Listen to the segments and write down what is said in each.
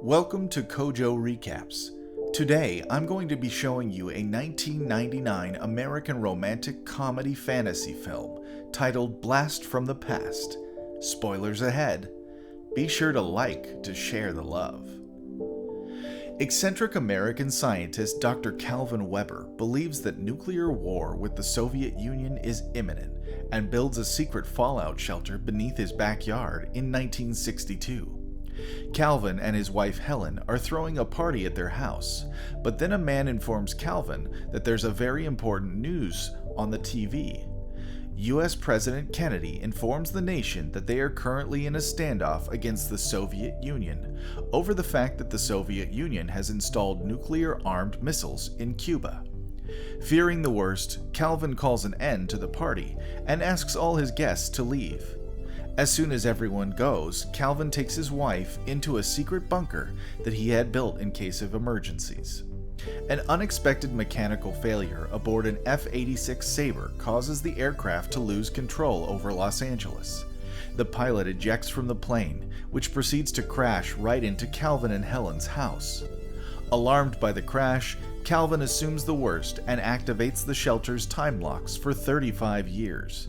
Welcome to Kojo Recaps. Today, I'm going to be showing you a 1999 American romantic comedy fantasy film titled Blast from the Past. Spoilers ahead. Be sure to like to share the love. Eccentric American scientist Dr. Calvin Weber believes that nuclear war with the Soviet Union is imminent and builds a secret fallout shelter beneath his backyard in 1962. Calvin and his wife Helen are throwing a party at their house, but then a man informs Calvin that there's a very important news on the TV. US President Kennedy informs the nation that they are currently in a standoff against the Soviet Union over the fact that the Soviet Union has installed nuclear-armed missiles in Cuba. Fearing the worst, Calvin calls an end to the party and asks all his guests to leave. As soon as everyone goes, Calvin takes his wife into a secret bunker that he had built in case of emergencies. An unexpected mechanical failure aboard an F-86 Sabre causes the aircraft to lose control over Los Angeles. The pilot ejects from the plane, which proceeds to crash right into Calvin and Helen's house. Alarmed by the crash, Calvin assumes the worst and activates the shelter's time locks for 35 years.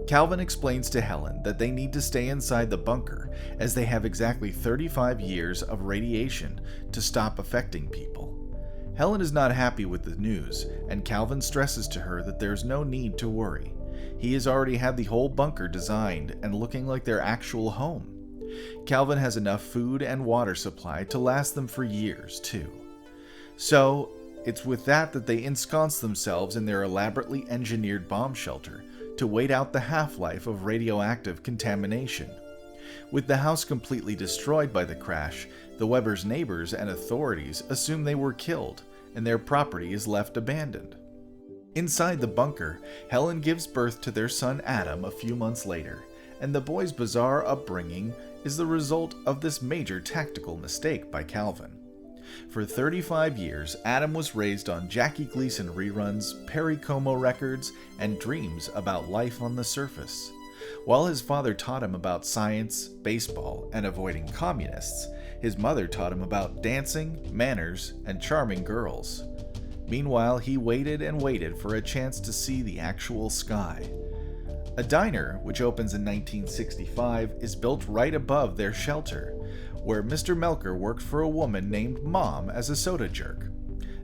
Calvin explains to Helen that they need to stay inside the bunker as they have exactly 35 years of radiation to stop affecting people. Helen is not happy with the news, and Calvin stresses to her that there's no need to worry. He has already had the whole bunker designed and looking like their actual home. Calvin has enough food and water supply to last them for years, too. So, it's with that they ensconce themselves in their elaborately engineered bomb shelter to wait out the half-life of radioactive contamination. With the house completely destroyed by the crash, the Webers' neighbors and authorities assume they were killed, and their property is left abandoned. Inside the bunker, Helen gives birth to their son Adam a few months later, and the boy's bizarre upbringing is the result of this major tactical mistake by Calvin. For 35 years, Adam was raised on Jackie Gleason reruns, Perry Como records, and dreams about life on the surface. While his father taught him about science, baseball, and avoiding communists, his mother taught him about dancing, manners, and charming girls. Meanwhile, he waited and waited for a chance to see the actual sky. A diner, which opens in 1965, is built right above their shelter, where Mr. Melker worked for a woman named Mom as a soda jerk.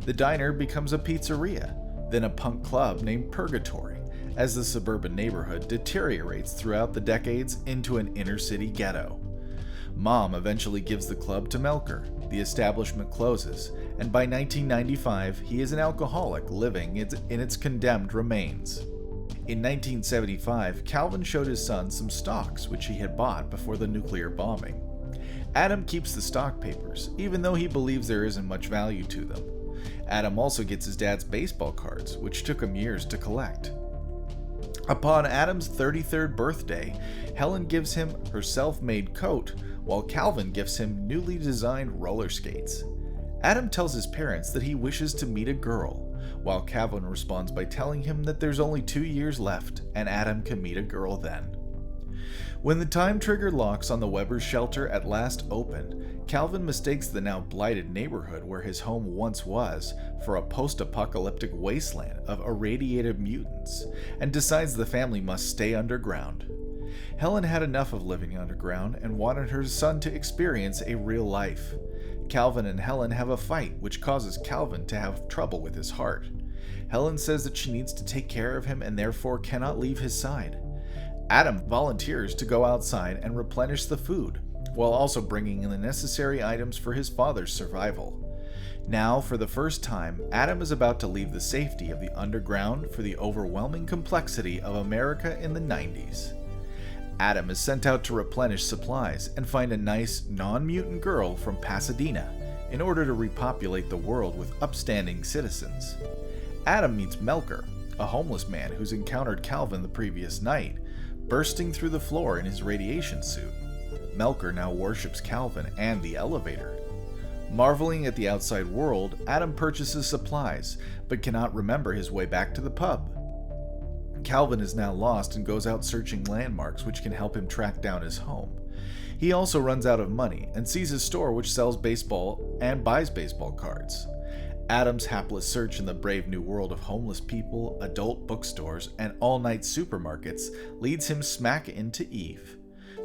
The diner becomes a pizzeria, then a punk club named Purgatory, as the suburban neighborhood deteriorates throughout the decades into an inner-city ghetto. Mom eventually gives the club to Melker, the establishment closes, and by 1995 he is an alcoholic living in its condemned remains. In 1975, Calvin showed his son some stocks which he had bought before the nuclear bombing. Adam keeps the stock papers, even though he believes there isn't much value to them. Adam also gets his dad's baseball cards, which took him years to collect. Upon Adam's 33rd birthday, Helen gives him her self-made coat, while Calvin gifts him newly designed roller skates. Adam tells his parents that he wishes to meet a girl, while Calvin responds by telling him that there's only 2 years left and Adam can meet a girl then. When the time trigger locks on the Webers' shelter at last open, Calvin mistakes the now blighted neighborhood where his home once was for a post-apocalyptic wasteland of irradiated mutants, and decides the family must stay underground. Helen had enough of living underground and wanted her son to experience a real life. Calvin and Helen have a fight, which causes Calvin to have trouble with his heart. Helen says that she needs to take care of him and therefore cannot leave his side. Adam volunteers to go outside and replenish the food, while also bringing in the necessary items for his father's survival. Now, for the first time, Adam is about to leave the safety of the underground for the overwhelming complexity of America in the 90s. Adam is sent out to replenish supplies and find a nice, non-mutant girl from Pasadena in order to repopulate the world with upstanding citizens. Adam meets Melker, a homeless man who's encountered Calvin the previous night, bursting through the floor in his radiation suit. Melker now worships Calvin and the elevator. Marveling at the outside world, Adam purchases supplies, but cannot remember his way back to the pub. Calvin is now lost and goes out searching landmarks which can help him track down his home. He also runs out of money and sees a store which sells baseball and buys baseball cards. Adam's hapless search in the brave new world of homeless people, adult bookstores, and all-night supermarkets leads him smack into Eve.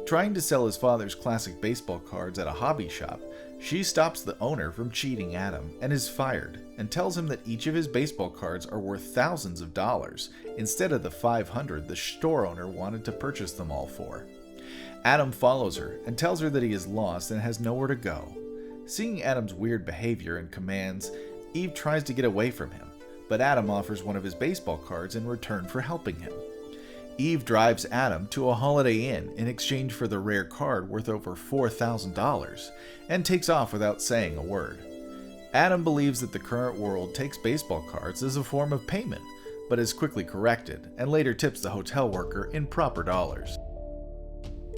Trying to sell his father's classic baseball cards at a hobby shop, she stops the owner from cheating Adam and is fired, and tells him that each of his baseball cards are worth thousands of dollars instead of the $500 the store owner wanted to purchase them all for. Adam follows her and tells her that he is lost and has nowhere to go. Seeing Adam's weird behavior and commands, Eve tries to get away from him, but Adam offers one of his baseball cards in return for helping him. Eve drives Adam to a Holiday Inn in exchange for the rare card worth over $4,000 and takes off without saying a word. Adam believes that the current world takes baseball cards as a form of payment, but is quickly corrected and later tips the hotel worker in proper dollars.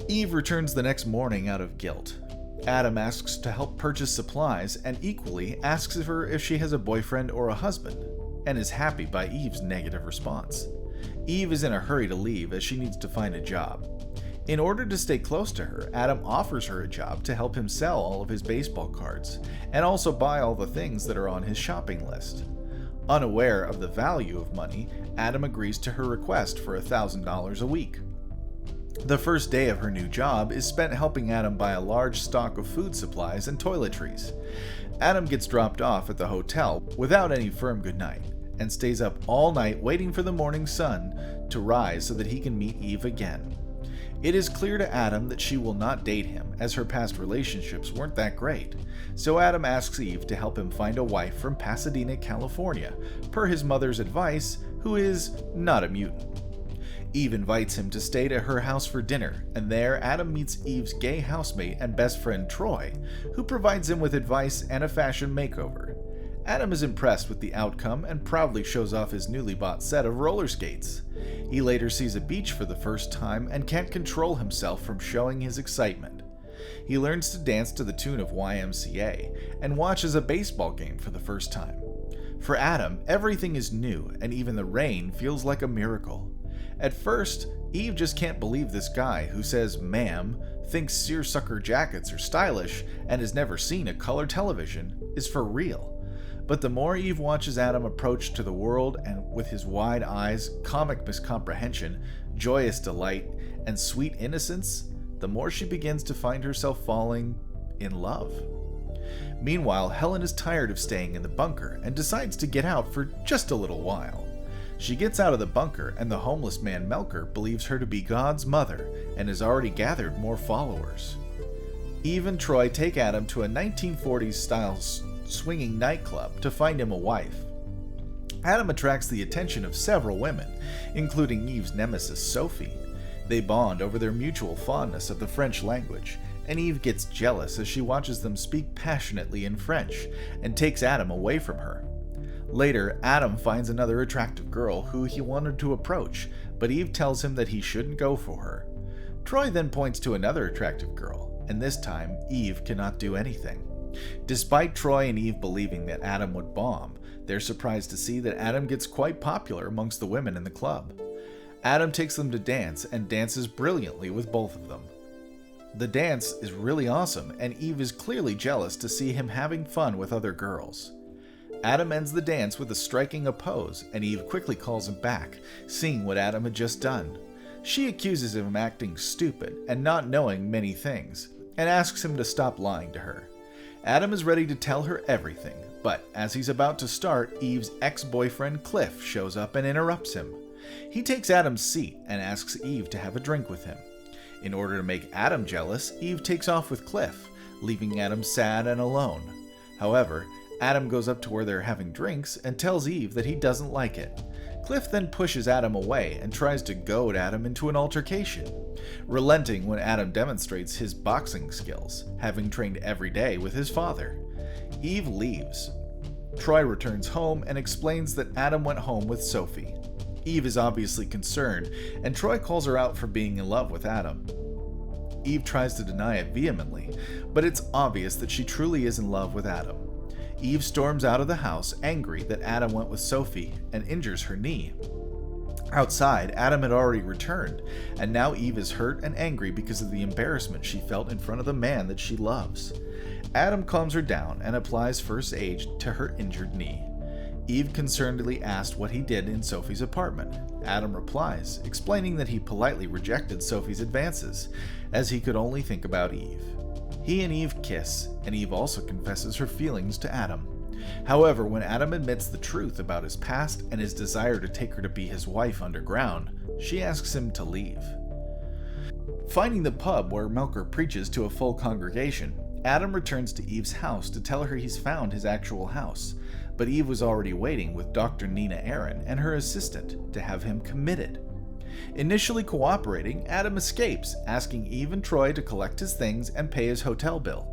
Eve returns the next morning out of guilt. Adam asks to help purchase supplies and equally asks her if she has a boyfriend or a husband, and is happy by Eve's negative response. Eve is in a hurry to leave as she needs to find a job. In order to stay close to her, Adam offers her a job to help him sell all of his baseball cards, and also buy all the things that are on his shopping list. Unaware of the value of money, Adam agrees to her request for $1,000 a week. The first day of her new job is spent helping Adam buy a large stock of food supplies and toiletries. Adam gets dropped off at the hotel without any firm goodnight, and stays up all night waiting for the morning sun to rise so that he can meet Eve again. It is clear to Adam that she will not date him, as her past relationships weren't that great, so Adam asks Eve to help him find a wife from Pasadena, California, per his mother's advice, who is not a mutant. Eve invites him to stay at her house for dinner, and there Adam meets Eve's gay housemate and best friend Troy, who provides him with advice and a fashion makeover. Adam is impressed with the outcome and proudly shows off his newly bought set of roller skates. He later sees a beach for the first time and can't control himself from showing his excitement. He learns to dance to the tune of YMCA and watches a baseball game for the first time. For Adam, everything is new, and even the rain feels like a miracle. At first, Eve just can't believe this guy who says ma'am, thinks seersucker jackets are stylish, and has never seen a color television, is for real. But the more Eve watches Adam approach to the world, and with his wide eyes, comic miscomprehension, joyous delight, and sweet innocence, the more she begins to find herself falling in love. Meanwhile, Helen is tired of staying in the bunker and decides to get out for just a little while. She gets out of the bunker, and the homeless man Melker believes her to be God's mother and has already gathered more followers. Eve and Troy take Adam to a 1940s-style swinging nightclub to find him a wife. Adam attracts the attention of several women, including Eve's nemesis Sophie. They bond over their mutual fondness of the French language, and Eve gets jealous as she watches them speak passionately in French and takes Adam away from her. Later, Adam finds another attractive girl who he wanted to approach, but Eve tells him that he shouldn't go for her. Troy then points to another attractive girl, and this time Eve cannot do anything. Despite Troy and Eve believing that Adam would bomb, they're surprised to see that Adam gets quite popular amongst the women in the club. Adam takes them to dance and dances brilliantly with both of them. The dance is really awesome, and Eve is clearly jealous to see him having fun with other girls. Adam ends the dance with a striking a pose, and Eve quickly calls him back, seeing what Adam had just done. She accuses him of acting stupid and not knowing many things, and asks him to stop lying to her. Adam is ready to tell her everything, but as he's about to start, Eve's ex-boyfriend Cliff shows up and interrupts him. He takes Adam's seat and asks Eve to have a drink with him. In order to make Adam jealous, Eve takes off with Cliff, leaving Adam sad and alone. However, Adam goes up to where they're having drinks and tells Eve that he doesn't like it. Cliff then pushes Adam away and tries to goad Adam into an altercation, relenting when Adam demonstrates his boxing skills, having trained every day with his father. Eve leaves. Troy returns home and explains that Adam went home with Sophie. Eve is obviously concerned, and Troy calls her out for being in love with Adam. Eve tries to deny it vehemently, but it's obvious that she truly is in love with Adam. Eve storms out of the house, angry that Adam went with Sophie, and injures her knee. Outside, Adam had already returned, and now Eve is hurt and angry because of the embarrassment she felt in front of the man that she loves. Adam calms her down and applies first aid to her injured knee. Eve concernedly asked what he did in Sophie's apartment. Adam replies, explaining that he politely rejected Sophie's advances, as he could only think about Eve. He and Eve kiss, and Eve also confesses her feelings to Adam. However, when Adam admits the truth about his past and his desire to take her to be his wife underground, she asks him to leave. Finding the pub where Melker preaches to a full congregation, Adam returns to Eve's house to tell her he's found his actual house, but Eve was already waiting with Dr. Nina Aaron and her assistant to have him committed. Initially cooperating, Adam escapes, asking Eve and Troy to collect his things and pay his hotel bill.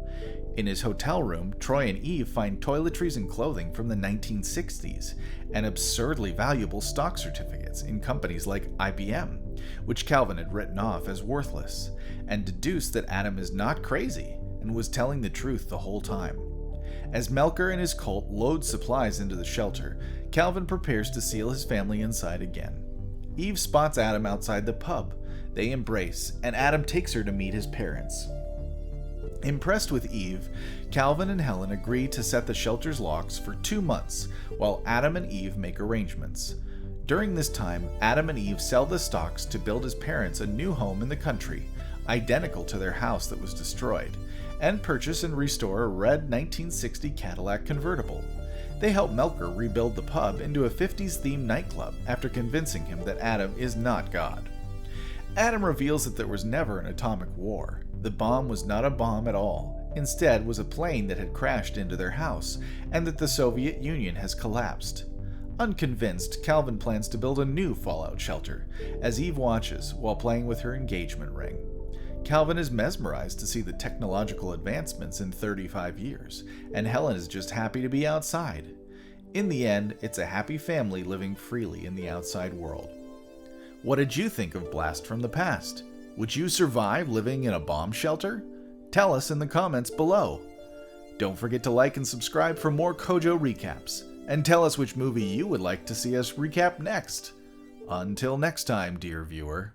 In his hotel room, Troy and Eve find toiletries and clothing from the 1960s, and absurdly valuable stock certificates in companies like IBM, which Calvin had written off as worthless, and deduce that Adam is not crazy and was telling the truth the whole time. As Melker and his cult load supplies into the shelter, Calvin prepares to seal his family inside again. Eve spots Adam outside the pub. They embrace, and Adam takes her to meet his parents. Impressed with Eve, Calvin and Helen agree to set the shelter's locks for 2 months, while Adam and Eve make arrangements. During this time, Adam and Eve sell the stocks to build his parents a new home in the country, identical to their house that was destroyed, and purchase and restore a red 1960 Cadillac convertible. They help Melker rebuild the pub into a 50s-themed nightclub after convincing him that Adam is not God. Adam reveals that there was never an atomic war. The bomb was not a bomb at all, instead was a plane that had crashed into their house, and that the Soviet Union has collapsed. Unconvinced, Calvin plans to build a new fallout shelter, as Eve watches while playing with her engagement ring. Calvin is mesmerized to see the technological advancements in 35 years, and Helen is just happy to be outside. In the end, it's a happy family living freely in the outside world. What did you think of Blast from the Past? Would you survive living in a bomb shelter? Tell us in the comments below. Don't forget to like and subscribe for more Kojo recaps, and tell us which movie you would like to see us recap next. Until next time, dear viewer.